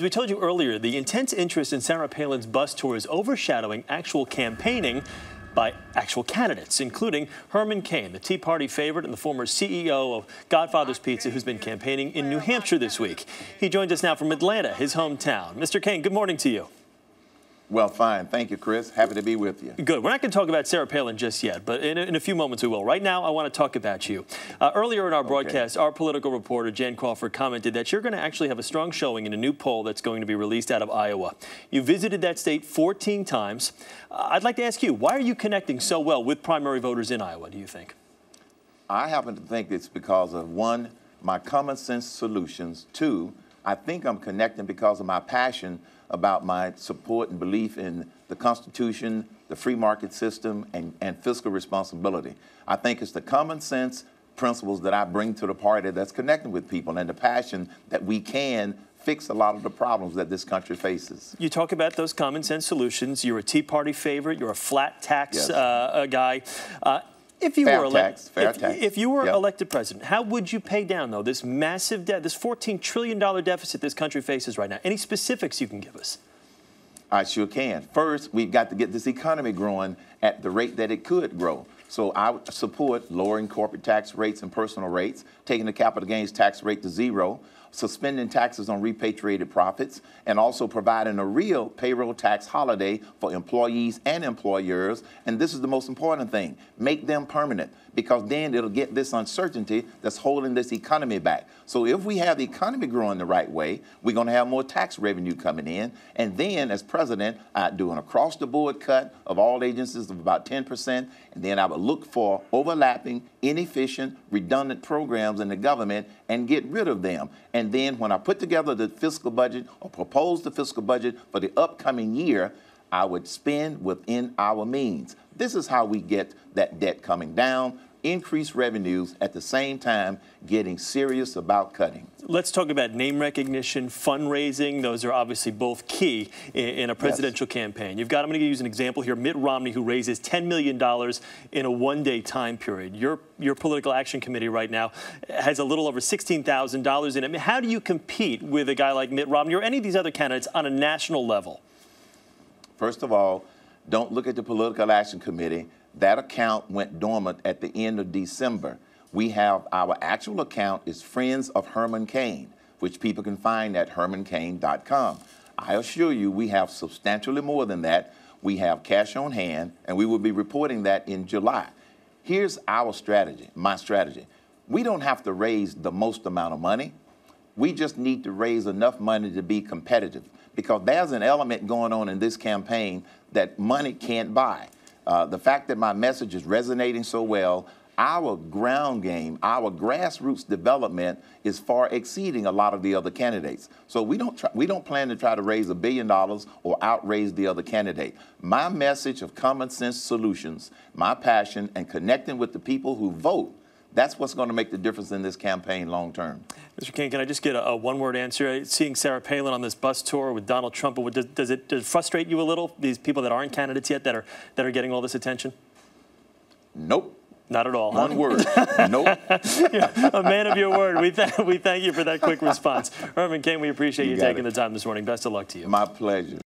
As we told you earlier, the intense interest in Sarah Palin's bus tour is overshadowing actual campaigning by actual candidates, including Herman Cain, the Tea Party favorite and the former CEO of Godfather's Pizza, who's been campaigning in New Hampshire this week. He joins us now from Atlanta, his hometown. Mr. Cain, good morning to you. Well, fine. Thank you, Chris. Happy to be with you. Good. We're not going to talk about Sarah Palin just yet, but in a few moments we will. Right now, I want to talk about you. Earlier in our broadcast, our political reporter, Jan Crawford, commented that you're going to actually have a strong showing in a new poll that's going to be released out of Iowa. You visited that state 14 times. I'd like to ask you, why are you connecting so well with primary voters in Iowa, do you think? I happen to think it's because of, one, my common sense solutions. Two, I think I'm connecting because of my passion about my support and belief in the Constitution, the free market system, and fiscal responsibility. I think it's the common sense principles that I bring to the party that's connecting with people and the passion that we can fix a lot of the problems that this country faces. You talk about those common sense solutions. You're a Tea Party favorite. You're a flat tax guy. If you were elected president, how would you pay down, though, this massive debt, this $14 trillion deficit this country faces right now? Any specifics you can give us? I sure can. First, we've got to get this economy growing at the rate that it could grow. So I would support lowering corporate tax rates and personal rates, taking the capital gains tax rate to zero, suspending taxes on repatriated profits, and also providing a real payroll tax holiday for employees and employers. And this is the most important thing, make them permanent, because then it'll get this uncertainty that's holding this economy back. So if we have the economy growing the right way, we're going to have more tax revenue coming in. And then as president, I'd do an across-the-board cut of all agencies of about 10%. And then I would look for overlapping, inefficient, redundant programs in the government and get rid of them. And then when I put together the fiscal budget or propose the fiscal budget for the upcoming year, I would spend within our means. This is how we get that debt coming down, increase revenues, at the same time getting serious about cutting. Let's talk about name recognition, fundraising. Those are obviously both key in a presidential campaign. I'm going to use an example here. Mitt Romney, who raises $10 million in a one-day time period. Your political action committee right now has a little over $16,000 in it. How do you compete with a guy like Mitt Romney or any of these other candidates on a national level? First of all, don't look at the Political Action Committee. That account went dormant at the end of December. We have our actual account is Friends of Herman Cain, which people can find at hermancain.com. I assure you we have substantially more than that. We have cash on hand, and we will be reporting that in July. Here's our strategy, my strategy. We don't have to raise the most amount of money. We just need to raise enough money to be competitive, because there's an element going on in this campaign that money can't buy. The fact that my message is resonating so well, our ground game, our grassroots development is far exceeding a lot of the other candidates. So we don't plan to try to raise $1 billion or outraise the other candidate. My message of common sense solutions, my passion, and connecting with the people who vote, that's what's going to make the difference in this campaign long term. Mr. Cain, can I just get a one-word answer? Seeing Sarah Palin on this bus tour with Donald Trump, does it frustrate you a little, these people that aren't candidates yet that are getting all this attention? Nope. Not at all. One word. Nope. A man of your word. We thank you for that quick response. Herman Cain, we appreciate you taking the time this morning. Best of luck to you. My pleasure.